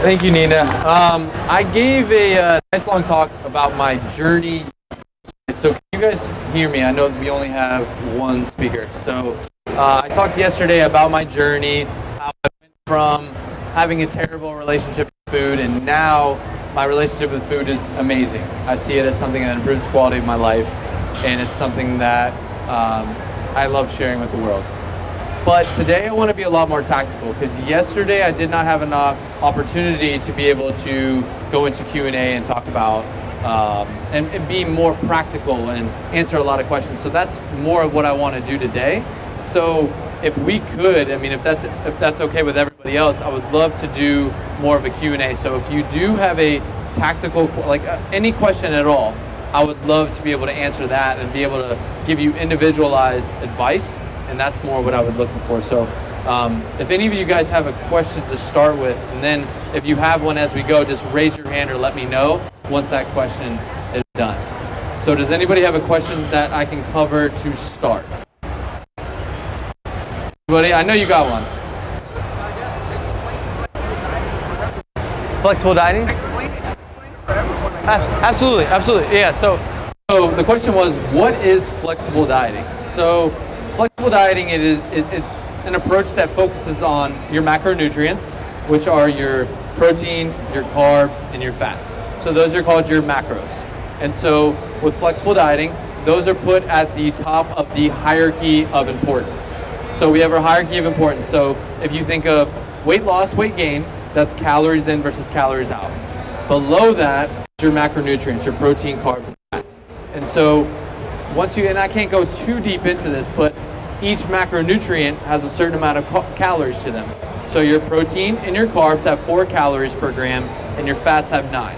Thank you, Nina. I gave a nice long talk about my journey. So can you guys hear me? I know we only have one speaker. So I talked yesterday about my journey, how I went from having a terrible relationship with food, and now my relationship with food is amazing. I see it as something that improves the quality of my life, and it's something that I love sharing with the world. But today I want to be a lot more tactical, because yesterday I did not have enough opportunity to be able to go into Q&A and talk about and be more practical and answer a lot of questions. So that's more of what I want to do today. So if we could, I mean, if that's okay with everybody else, I would love to do more of a Q&A. So if you do have a tactical, like any question at all, I would love to be able to answer that and be able to give you individualized advice. And that's more what I was looking for. So if any of you guys have a question to start with, and then if you have one as we go, just raise your hand or let me know once that question is done. So does anybody have a question that I can cover to start? Anybody? I know you got one. Flexible dieting? Explain it for everyone. Absolutely, absolutely. Yeah, so the question was, what is flexible dieting? So flexible dieting, it's an approach that focuses on your macronutrients, which are your protein, your carbs, and your fats. So those are called your macros. And so with flexible dieting, those are put at the top of the hierarchy of importance. So we have our hierarchy of importance. So if you think of weight loss, weight gain, that's calories in versus calories out. Below that, your macronutrients, your protein, carbs, and fats. And so once you, and I can't go too deep into this, but each macronutrient has a certain amount of calories to them. So your protein and your carbs have 4 calories per gram, and your fats have 9.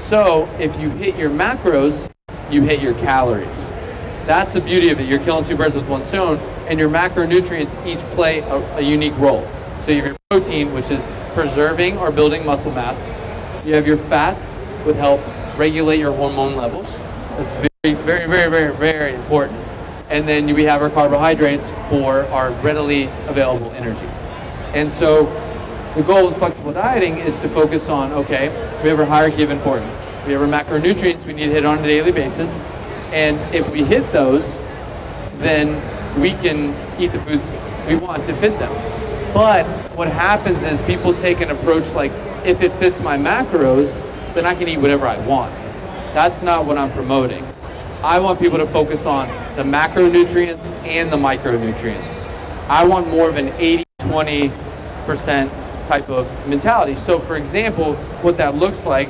So if you hit your macros, you hit your calories. That's the beauty of it. You're killing 2 birds with 1 stone, and your macronutrients each play a unique role. So you have your protein, which is preserving or building muscle mass. You have your fats, which help regulate your hormone levels. That's very important. And then we have our carbohydrates for our readily available energy. And so the goal of flexible dieting is to focus on, okay, we have our hierarchy of importance. We have our macronutrients we need to hit on a daily basis. And if we hit those, then we can eat the foods we want to fit them. But what happens is people take an approach like, if it fits my macros, then I can eat whatever I want. That's not what I'm promoting. I want people to focus on the macronutrients and the micronutrients. I want more of an 80-20% type of mentality. So for example, what that looks like,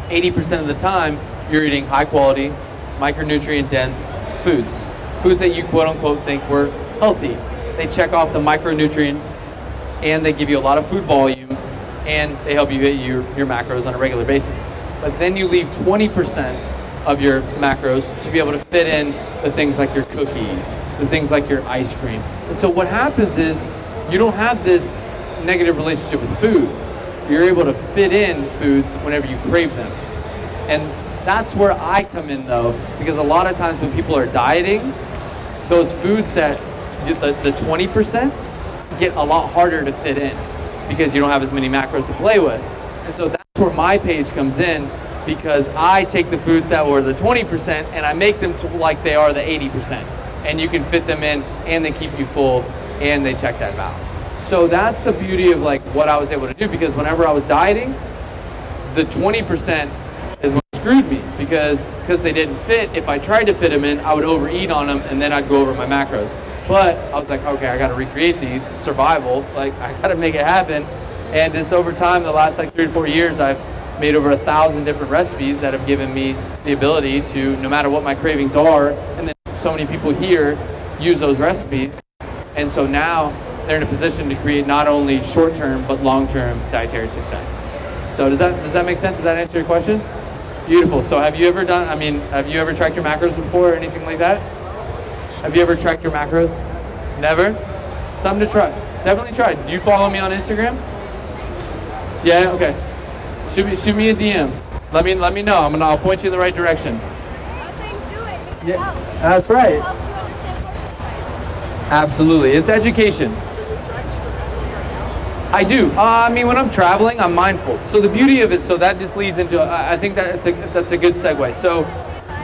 80% of the time, you're eating high quality, micronutrient dense foods. Foods that you quote unquote think were healthy. They check off the micronutrient and they give you a lot of food volume and they help you hit your macros on a regular basis. But then you leave 20% of your macros to be able to fit in the things like your cookies, the things like your ice cream. And so what happens is you don't have this negative relationship with food. You're able to fit in foods whenever you crave them. And that's where I come in though, because a lot of times when people are dieting, those foods that the 20% get a lot harder to fit in because you don't have as many macros to play with. And so that's where my page comes in, because I take the foods that were the 20% and I make them to like they are the 80%. And you can fit them in and they keep you full and they check that balance. So that's the beauty of like what I was able to do, because whenever I was dieting, the 20% is what screwed me, because they didn't fit. If I tried to fit them in, I would overeat on them and then I'd go over my macros. But I was like, okay, I got to recreate these, survival, like I got to make it happen. And just over time, the last like 3 to 4 years, I've made over 1,000 different recipes that have given me the ability to, no matter what my cravings are, and then so many people here use those recipes. And so now they're in a position to create not only short-term, but long-term dietary success. So does that make sense? Does that answer your question? Beautiful. So have you ever have you ever tracked your macros before or anything like that? Have you ever tracked your macros? Never? Something to try. Definitely try. Do you follow me on Instagram? Yeah, okay. Shoot me a DM. Let me know. I'll point you in the right direction. I was saying do it. Yeah, that's right. It helps you understand portion size. Absolutely. It's education. I do. I mean, when I'm traveling, I'm mindful. So the beauty of it, so that just leads into, I think that's a good segue. So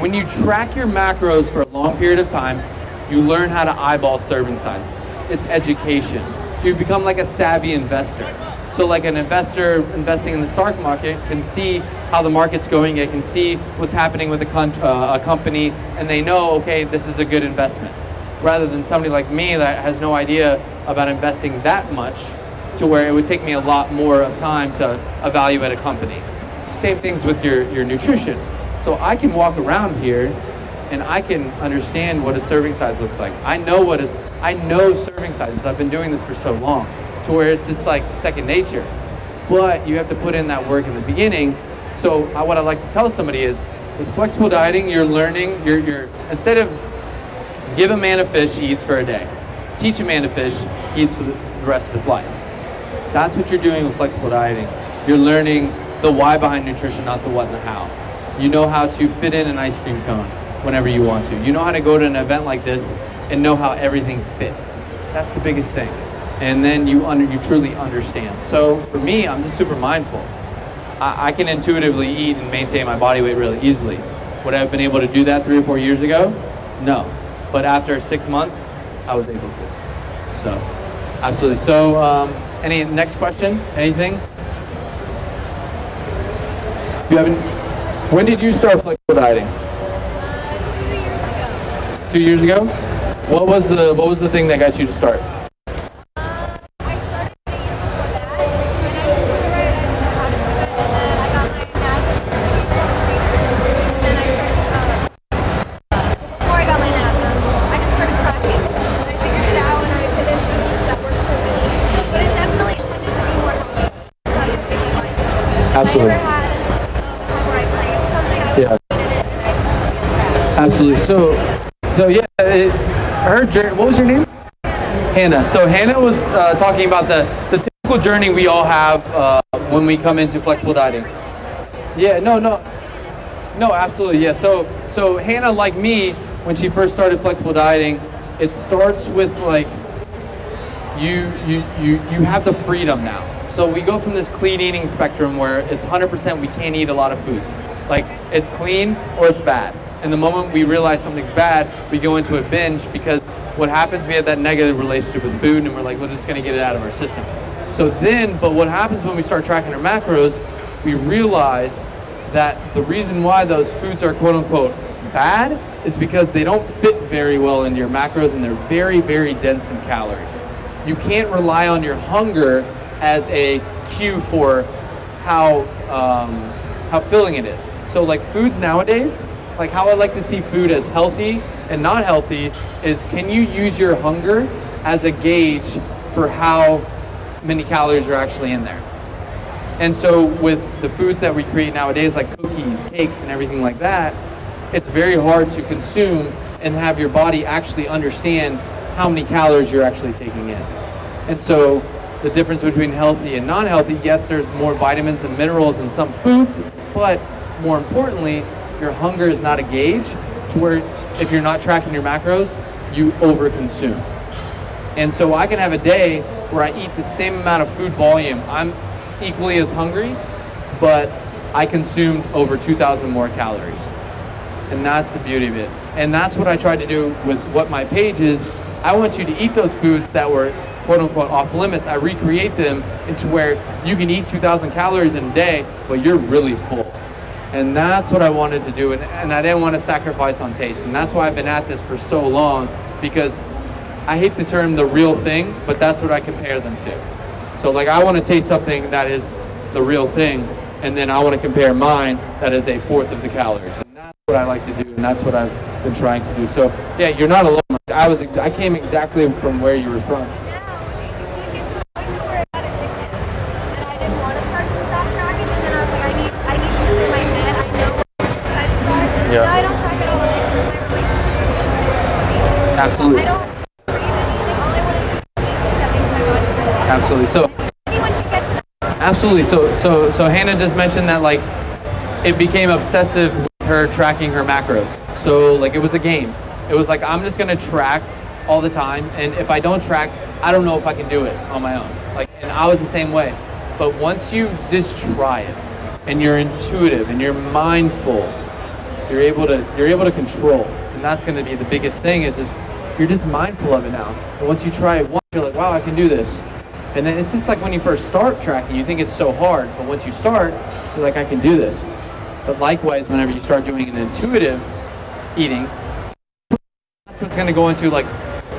when you track your macros for a long period of time, you learn how to eyeball serving sizes. It's education. You become like a savvy investor. So like an investor investing in the stock market can see how the market's going, it can see what's happening with a company, and they know, okay, this is a good investment. Rather than somebody like me that has no idea about investing that much, to where it would take me a lot more of time to evaluate a company. Same things with your nutrition. So I can walk around here and I can understand what a serving size looks like. I know serving sizes. I've been doing this for so long, to where it's just like second nature. But you have to put in that work in the beginning. So what I like to tell somebody is, with flexible dieting, you're learning, you're instead of give a man a fish, he eats for a day. Teach a man to fish, he eats for the rest of his life. That's what you're doing with flexible dieting. You're learning the why behind nutrition, not the what and the how. You know how to fit in an ice cream cone whenever you want to. You know how to go to an event like this and know how everything fits. That's the biggest thing. And then you truly understand. So for me, I'm just super mindful. I can intuitively eat and maintain my body weight really easily. Would I have been able to do that 3 or 4 years ago? No. But after 6 months, I was able to. So, absolutely. So, any next question? Anything? Do you have any? When did you start flexible dieting? 2 years ago. 2 years ago? What was the thing that got you to start? Absolutely. Yeah. Absolutely. So yeah, her journey. What was your name? Hannah. So Hannah was talking about the typical journey we all have when we come into flexible dieting. Yeah. No. Absolutely. Yeah. So Hannah, like me, when she first started flexible dieting, it starts with like you have the freedom now. So we go from this clean eating spectrum where it's 100% we can't eat a lot of foods. Like, it's clean or it's bad. And the moment we realize something's bad, we go into a binge, because what happens, we have that negative relationship with food and we're like, we're just gonna get it out of our system. So then, but what happens when we start tracking our macros, we realize that the reason why those foods are quote unquote bad is because they don't fit very well into your macros and they're very, very dense in calories. You can't rely on your hunger as a cue for how filling it is. So like foods nowadays, like how I like to see food as healthy and not healthy is, can you use your hunger as a gauge for how many calories are actually in there? And so with the foods that we create nowadays, like cookies, cakes, and everything like that, it's very hard to consume and have your body actually understand how many calories you're actually taking in. And so the difference between healthy and non-healthy, yes, there's more vitamins and minerals in some foods, but more importantly, your hunger is not a gauge to where if you're not tracking your macros, you overconsume. And so I can have a day where I eat the same amount of food volume. I'm equally as hungry, but I consumed over 2,000 more calories. And that's the beauty of it. And that's what I tried to do with what my page is. I want you to eat those foods that were quote unquote off limits. I recreate them into where you can eat 2,000 calories in a day, but you're really full. And that's what I wanted to do. And I didn't want to sacrifice on taste. And that's why I've been at this for so long, because I hate the term the real thing, but that's what I compare them to. So like I want to taste something that is the real thing, and then I want to compare mine that is a fourth of the calories. And that's what I like to do, and that's what I've been trying to do. So yeah, you're not alone. I came exactly from where you were from. Yeah. No, I don't track it all. My relationship. Absolutely. I don't breathe anything. All I want to do is that makes my body feel. Absolutely. So anyone can get to that. Absolutely. So Hannah just mentioned that like it became obsessive with her tracking her macros. So like it was a game. It was like, I'm just gonna track all the time, and if I don't track, I don't know if I can do it on my own. Like, and I was the same way. But once you just try it, and you're intuitive, and you're mindful, you're able to control. And that's going to be the biggest thing. Is just you're just mindful of it now. And once you try it once, you're like, wow, I can do this. And then it's just like when you first start tracking, you think it's so hard, but once you start, you're like, I can do this. But likewise, whenever you start doing an intuitive eating, that's what's going to go into, like,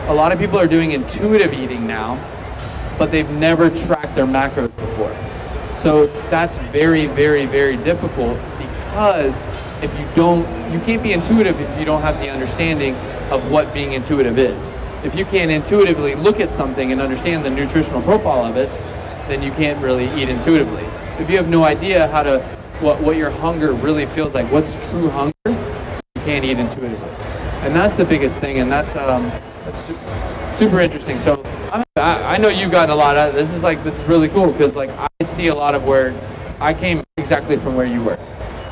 a lot of people are doing intuitive eating now, but they've never tracked their macros before. So that's very, very, very difficult, because if you can't be intuitive if you don't have the understanding of what being intuitive is. If you can't intuitively look at something and understand the nutritional profile of it, then you can't really eat intuitively. If you have no idea how to, what your hunger really feels like, what's true hunger, you can't eat intuitively. And that's the biggest thing, and that's super interesting. So I know you've gotten a lot out of this. This is really cool, because like I see a lot of where I came exactly from where you were.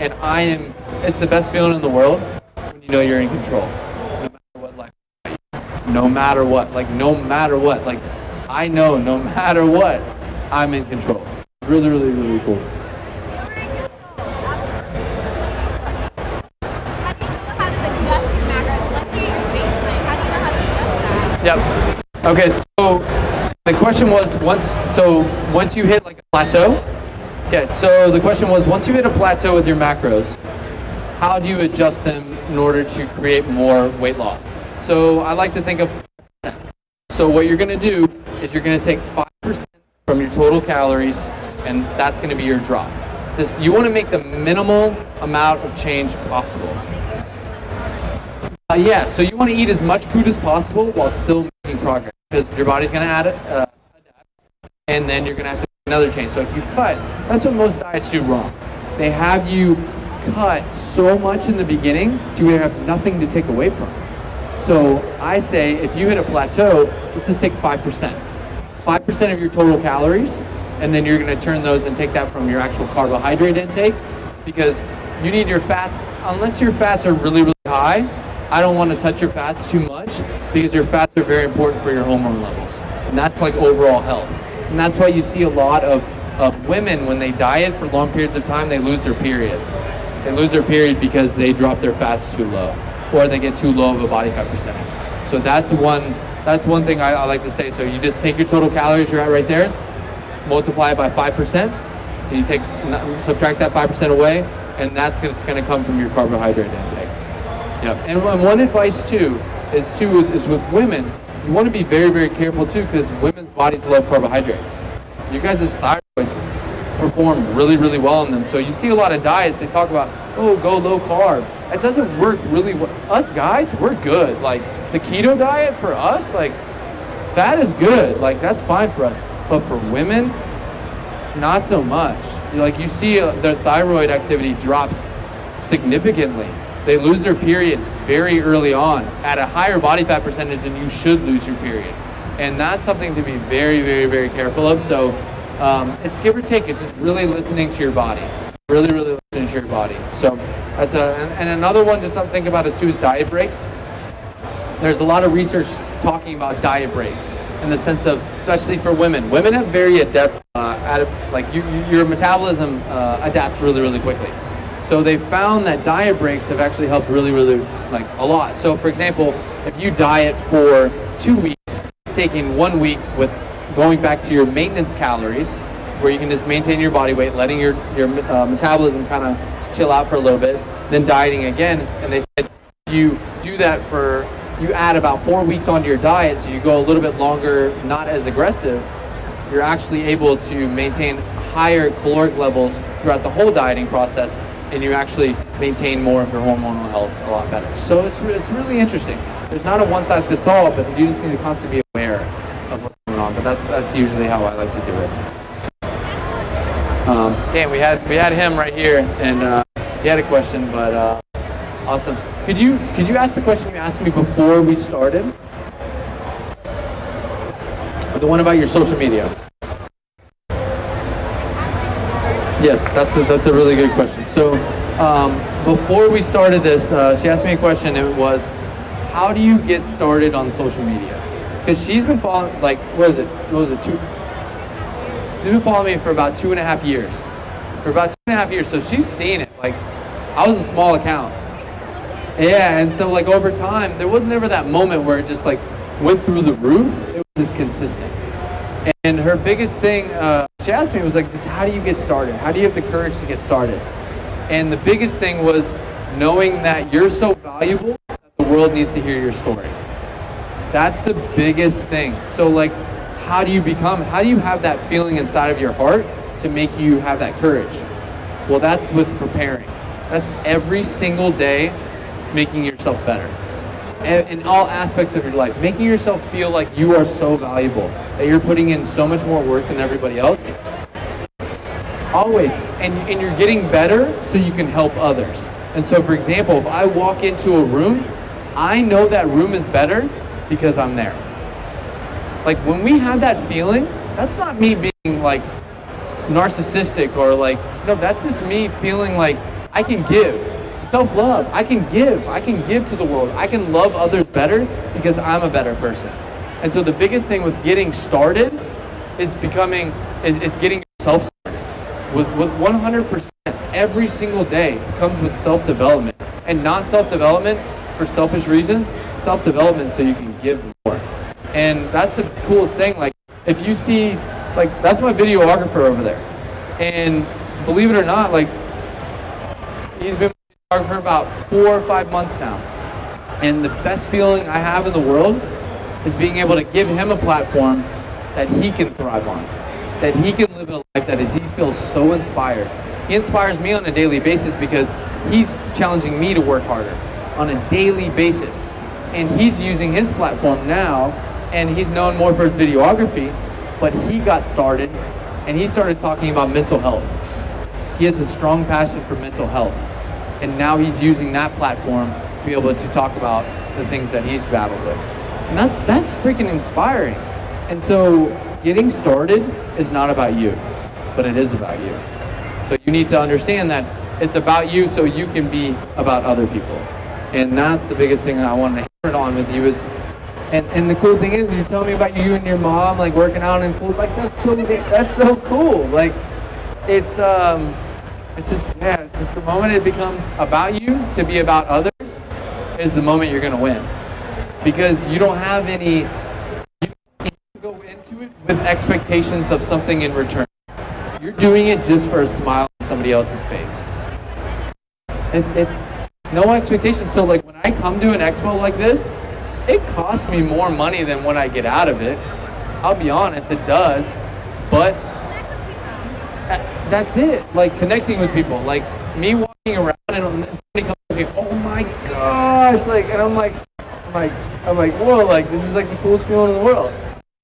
And it's the best feeling in the world when you know you're in control. No matter what, like I know no matter what, I'm in control. Really, really, really cool. How to adjust your macros? Let's say your baseline. How do you know how to adjust that? Yep. Okay, so the question was once you hit like a plateau. Okay, so the question was, once you hit a plateau with your macros, how do you adjust them in order to create more weight loss? So I like to think of, so what you're going to do is you're going to take 5% from your total calories, and that's going to be your drop. You want to make the minimal amount of change possible. Yeah, so you want to eat as much food as possible while still making progress, because your body's going to adapt, and then you're going to have to make another change. So if you cut, that's what most diets do wrong. They have you cut so much in the beginning to where you have nothing to take away from. So I say, if you hit a plateau, let's just take 5%. 5% of your total calories, and then you're going to turn those and take that from your actual carbohydrate intake, because you need your fats, unless your fats are really, really high, I don't want to touch your fats too much, because your fats are very important for your hormone levels. And that's like overall health. And that's why you see a lot of women, when they diet for long periods of time, they lose their period. They lose their period because they drop their fats too low, or they get too low of a body fat percentage. So that's one thing I like to say. So you just take your total calories you're at right there, multiply it by 5%, and you subtract that 5% away, and that's just going to come from your carbohydrate intake. Yep. And one advice too is with women, you want to be very, very careful too, because women's bodies love carbohydrates. You guys' thyroids perform really, really well in them. So you see a lot of diets, they talk about, oh, go low carb. It doesn't work really well. Us guys, we're good. Like the keto diet for us, like fat is good. Like that's fine for us. But for women, it's not so much. Like you see their thyroid activity drops significantly. They lose their period very early on at a higher body fat percentage than you should lose your period. And that's something to be very, very, very careful of. So it's give or take. It's just really listening to your body. Really, really listening to your body. So that's and another one to think about is diet breaks. There's a lot of research talking about diet breaks in the sense of, especially for women. Women have very adept, your metabolism adapts really, really quickly. So they found that diet breaks have actually helped really, really like a lot. So for example, if you diet for 2 weeks, taking 1 week with going back to your maintenance calories, where you can just maintain your body weight, letting your metabolism kind of chill out for a little bit, then dieting again. And they said you do that you add about 4 weeks onto your diet, so you go a little bit longer, not as aggressive, you're actually able to maintain higher caloric levels throughout the whole dieting process, and you actually maintain more of your hormonal health a lot better. So it's really interesting. There's not a one-size-fits-all, but you just need to constantly be aware of what's going on. But that's usually how I like to do it. Okay, we had him right here, and he had a question, but awesome. Could you ask the question you asked me before we started? The one about your social media. Yes, that's a really good question. So before we started this, she asked me a question. It was, how do you get started on social media? Because she's been following, like, what was it? been following me for about 2.5 years. For about 2.5 years, so she's seen it. Like, I was a small account. Yeah, and so like over time, there wasn't ever that moment where it just like went through the roof. It was just consistent. And her biggest thing, she asked me, was like, just how do you get started? How do you have the courage to get started? And the biggest thing was knowing that you're so valuable that the world needs to hear your story. That's the biggest thing. So like, how do you have that feeling inside of your heart to make you have that courage? Well, that's with preparing. That's every single day making yourself better. In all aspects of your life, making yourself feel like you are so valuable, that you're putting in so much more work than everybody else. Always. And you're getting better so you can help others. And so, for example, if I walk into a room, I know that room is better because I'm there. Like, when we have that feeling, that's not me being like narcissistic or like, no, that's just me feeling like I can give. Self-love. I can give to the world. I can love others better because I'm a better person. And so the biggest thing with getting started is getting yourself started. With 100% every single day comes with self-development. And not self-development for selfish reasons, self-development so you can give more. And that's the coolest thing. Like, if you see, like, that's my videographer over there. And believe it or not, like, he's been for about 4 or 5 months now, and the best feeling I have in the world is being able to give him a platform that he can thrive on, that he can live a life that he feels so inspired. He inspires me on a daily basis because he's challenging me to work harder on a daily basis, and he's using his platform now, and he's known more for his videography, but he got started and he started talking about mental health. He has a strong passion for mental health. And now he's using that platform to be able to talk about the things that he's battled with. And that's freaking inspiring. And so getting started is not about you, but it is about you. So you need to understand that it's about you so you can be about other people. And that's the biggest thing that I wanted to hit on with you is, and the cool thing is, you're telling me about you and your mom like working out and cool, like that's so cool. Like it's just the moment it becomes about you to be about others is the moment you're going to win. Because you don't have any, you can go into it with expectations of something in return. You're doing it just for a smile on somebody else's face. It's no expectation. So like when I come to an expo like this, it costs me more money than what I get out of it. I'll be honest, it does. But that's it, like connecting with people, like me walking around and somebody comes to me, oh my gosh, like, and I'm like, whoa, like this is like the coolest feeling in the world.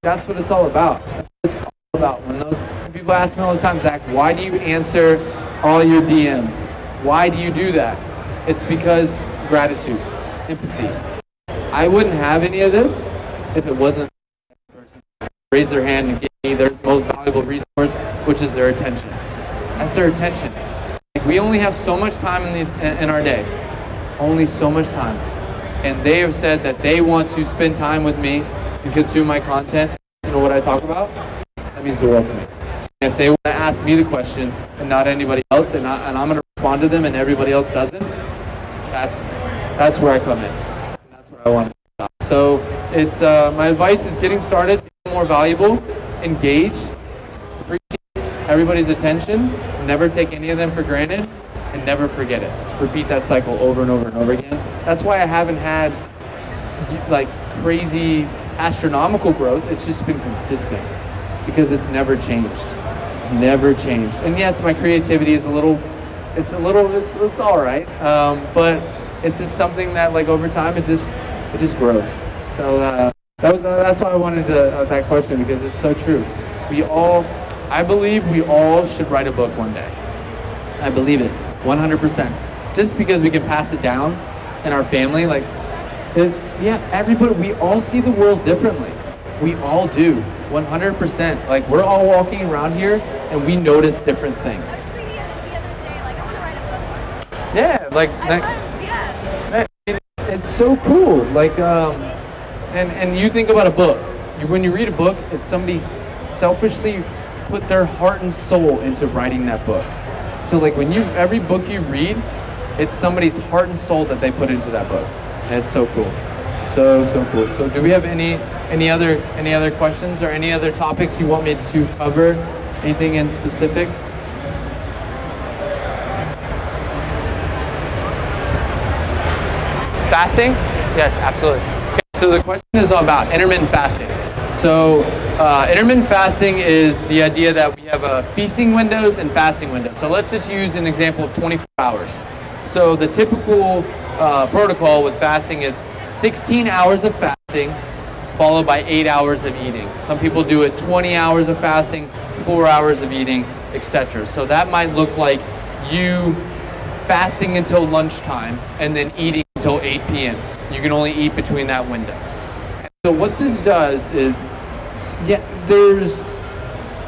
That's what it's all about. That's what it's all about. When people ask me all the time, Zach, why do you answer all your DMs? Why do you do that? It's because gratitude, empathy. I wouldn't have any of this if it wasn't the person raise their hand and give me their most valuable resource, which is their attention. That's their attention. Like, we only have so much time in our day. Only so much time. And they have said that they want to spend time with me and consume my content, you know what I talk about? That means the world to me. And if they want to ask me the question and not anybody else, and I'm going to respond to them and everybody else doesn't, that's where I come in. And that's what I want to do. So it's my advice is getting started, become more valuable, engage, appreciate everybody's attention, never take any of them for granted, and never forget it. Repeat that cycle over and over and over again. That's why I haven't had like crazy astronomical growth. It's just been consistent because it's never changed. It's never changed. And yes, my creativity is it's all right, but it's just something that like over time it just grows. So that's why I wanted that question, because it's so true. I believe we all should write a book one day. I believe it, 100%. Just because we can pass it down in our family, like, everybody, we all see the world differently. We all do, 100%. Like, we're all walking around here and we notice different things. I was thinking the other day, like, I want to write a book. Yeah, like, it's so cool. Like, and you think about a book. When you read a book, it's somebody selfishly put their heart and soul into writing that book. So like every book you read, it's somebody's heart and soul that they put into that book. And it's so cool. So cool. So do we have any other questions or any other topics you want me to cover? Anything in specific? Fasting? Yes, absolutely. Okay, so the question is about intermittent fasting. So intermittent fasting is the idea that we have feasting windows and fasting windows. So let's just use an example of 24 hours. So the typical protocol with fasting is 16 hours of fasting followed by 8 hours of eating. Some people do it 20 hours of fasting, 4 hours of eating, etc. So that might look like you fasting until lunchtime and then eating until 8 p.m. You can only eat between that window. So what this does is,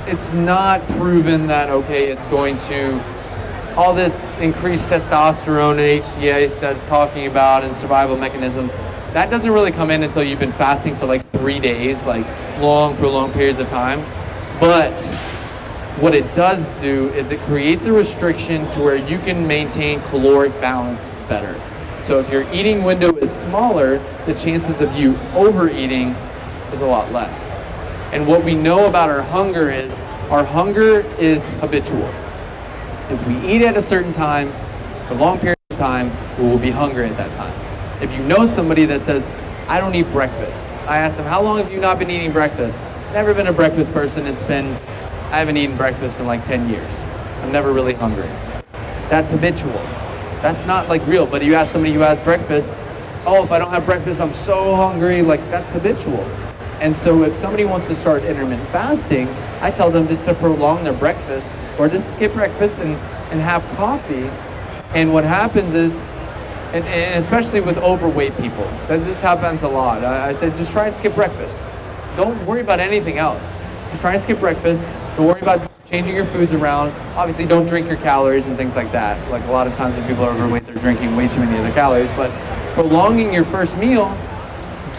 it's not proven that, okay, it's going to, all this increased testosterone and HGH that's talking about and survival mechanisms, that doesn't really come in until you've been fasting for like 3 days, like prolonged periods of time. But what it does do is it creates a restriction to where you can maintain caloric balance better. So if your eating window is smaller, the chances of you overeating is a lot less. And what we know about our hunger is habitual. If we eat at a certain time, for long periods of time, we will be hungry at that time. If you know somebody that says, I don't eat breakfast, I ask them, how long have you not been eating breakfast? Never been a breakfast person. I haven't eaten breakfast in like 10 years. I'm never really hungry. That's habitual. That's not like real, but you ask somebody who has breakfast, oh, if I don't have breakfast, I'm so hungry, like that's habitual. And so if somebody wants to start intermittent fasting, I tell them just to prolong their breakfast or just skip breakfast and have coffee. And what happens is, and especially with overweight people, this happens a lot. I said, just try and skip breakfast. Don't worry about anything else. Just try and skip breakfast. Don't worry about changing your foods around. Obviously, don't drink your calories and things like that. Like a lot of times when people are overweight, they're drinking way too many of their calories. But prolonging your first meal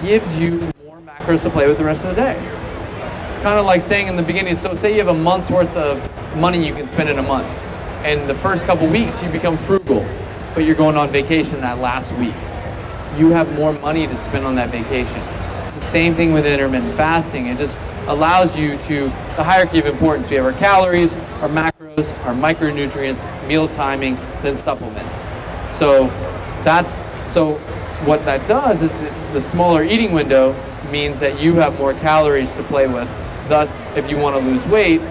gives you more macros to play with the rest of the day. It's kind of like saying in the beginning, so say you have a month's worth of money you can spend in a month. And the first couple weeks, you become frugal, but you're going on vacation that last week. You have more money to spend on that vacation. It's the same thing with intermittent fasting. It just allows you to, the hierarchy of importance. We have our calories, our macros, our micronutrients, meal timing, then supplements. So what that does is the smaller eating window means that you have more calories to play with. Thus, if you want to lose weight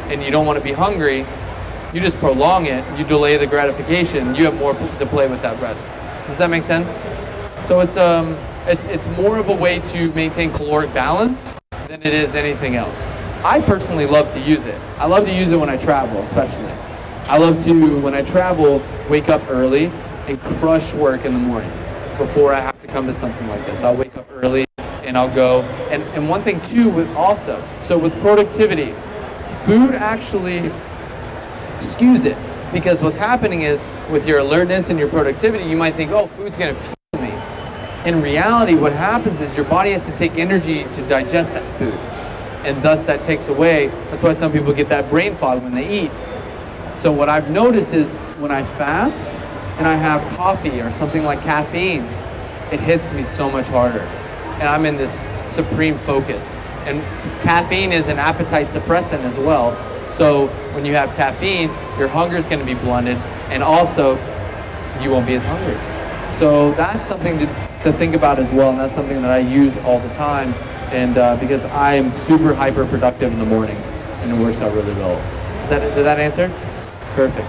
and you don't want to be hungry, you just prolong it, you delay the gratification, you have more to play with that bread. Does that make sense? So it's more of a way to maintain caloric balance than it is anything else. I personally love to use it. I love to use it when I travel, especially. I love to, when I travel, wake up early and crush work in the morning before I have to come to something like this. I'll wake up early and I'll go. And one thing too, with productivity, food actually skews it, because what's happening is with your alertness and your productivity, you might think, oh, food's going to fuel me. In reality, what happens is your body has to take energy to digest that food, and thus that takes away. That's why some people get that brain fog when they eat. So what I've noticed is when I fast and I have coffee or something like caffeine, it hits me so much harder, and I'm in this supreme focus. And caffeine is an appetite suppressant as well. So when you have caffeine, your hunger is going to be blunted, and also you won't be as hungry. So that's something to think about as well, and that's something that I use all the time, and because I am super hyper productive in the mornings, and it works out really well. Did that answer? Perfect.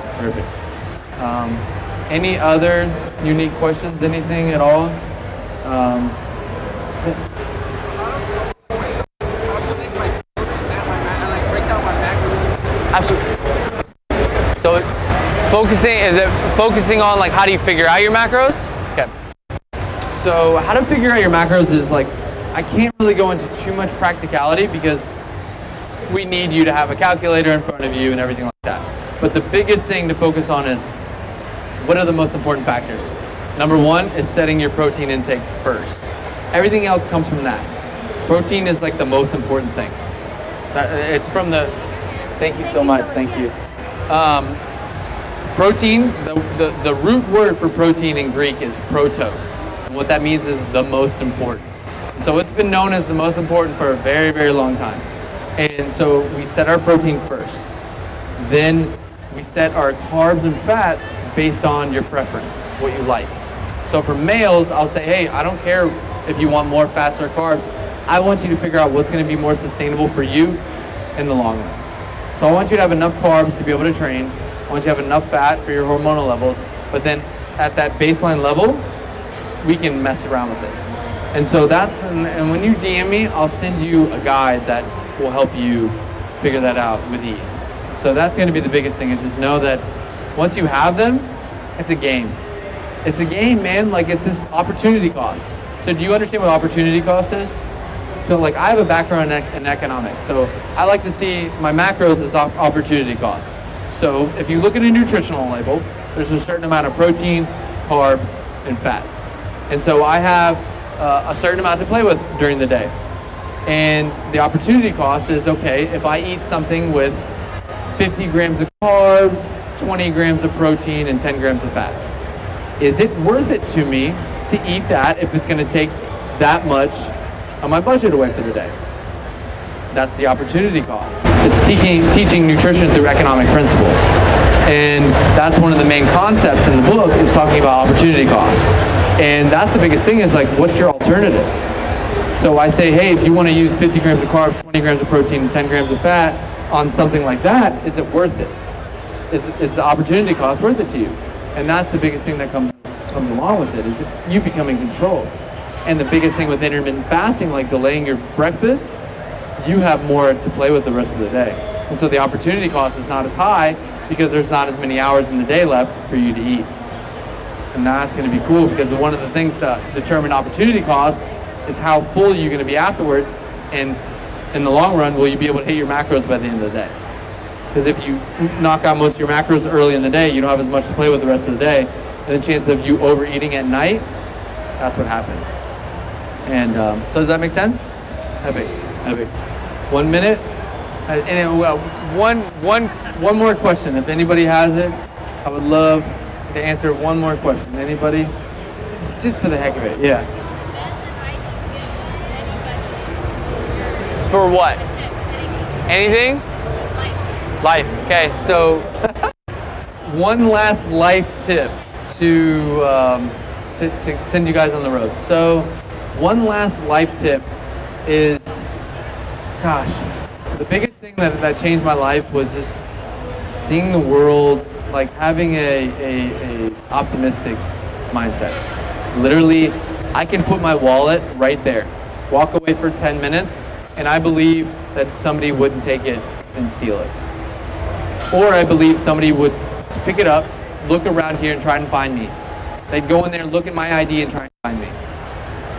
Any other unique questions? Anything at all? Absolutely. So focusing on like how do you figure out your macros? Okay. So how to figure out your macros is like, I can't really go into too much practicality because we need you to have a calculator in front of you and everything like that. But the biggest thing to focus on is, what are the most important factors? Number one is setting your protein intake first. Everything else comes from that. Protein is like the most important thing. It's from the Thank you so much. Thank you. Protein, the root word for protein in Greek is protos. And what that means is the most important. And so it's been known as the most important for a very, very long time. And so we set our protein first. Then we set our carbs and fats based on your preference, what you like. So for males, I'll say, hey, I don't care if you want more fats or carbs. I want you to figure out what's going to be more sustainable for you in the long run. So I want you to have enough carbs to be able to train. I want you to have enough fat for your hormonal levels. But then at that baseline level, we can mess around with it. And so and when you DM me, I'll send you a guide that will help you figure that out with ease. So that's going to be the biggest thing, is just know that once you have them, it's a game. It's a game, man. Like, it's this opportunity cost. So do you understand what opportunity cost is? So like, I have a background in economics, so I like to see my macros as opportunity cost. So if you look at a nutritional label, there's a certain amount of protein, carbs, and fats. And so I have a certain amount to play with during the day. And the opportunity cost is, okay, if I eat something with 50 grams of carbs, 20 grams of protein, and 10 grams of fat, is it worth it to me to eat that if it's going to take that much of my budget away for the day? That's the opportunity cost. It's teaching nutrition through economic principles. And that's one of the main concepts in the book, is talking about opportunity cost. And that's the biggest thing, is like, what's your alternative? So I say, hey, if you want to use 50 grams of carbs, 20 grams of protein, and 10 grams of fat on something like that, is it worth it? Is the opportunity cost worth it to you? And that's the biggest thing that comes along with it, is you become in control. And the biggest thing with intermittent fasting, like delaying your breakfast, you have more to play with the rest of the day. And so the opportunity cost is not as high, because there's not as many hours in the day left for you to eat. And that's going to be cool, because one of the things to determine opportunity cost is how full you're going to be afterwards, and in the long run, will you be able to hit your macros by the end of the day? Because if you knock out most of your macros early in the day, you don't have as much to play with the rest of the day, and the chance of you overeating at night, that's what happens. And so does that make sense? Epic. 1 minute. And one more question. If anybody has it, I would love to answer one more question. Anybody? Just for the heck of it, yeah. For what? Anything? Life. Okay, so one last life tip to send you guys on the road. So one last life tip is, gosh, the biggest thing that changed my life was just seeing the world, like having a optimistic mindset. Literally, I can put my wallet right there, walk away for 10 minutes, and I believe that somebody wouldn't take it and steal it. Or I believe somebody would pick it up, look around here and try and find me. They'd go in there and look at my ID and try and find me.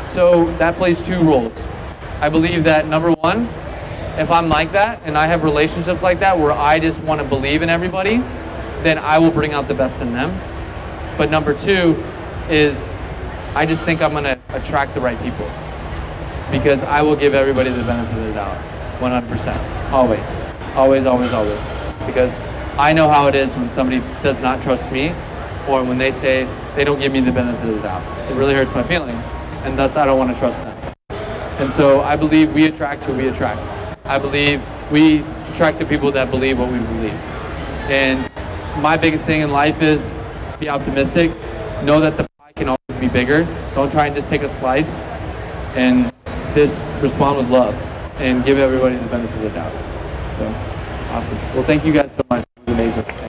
So that plays two roles. I believe that, number one, if I'm like that and I have relationships like that where I just want to believe in everybody, then I will bring out the best in them. But number two is, I just think I'm going to attract the right people, because I will give everybody the benefit of the doubt, 100%, always, always, always, always. Because I know how it is when somebody does not trust me, or when they say they don't give me the benefit of the doubt. It really hurts my feelings, and thus I don't want to trust them. And so I believe we attract who we attract. I believe we attract the people that believe what we believe. And my biggest thing in life is be optimistic. Know that the pie can always be bigger. Don't try and just take a slice, and just respond with love and give everybody the benefit of the doubt. So, awesome. Well, thank you guys so much. It was amazing.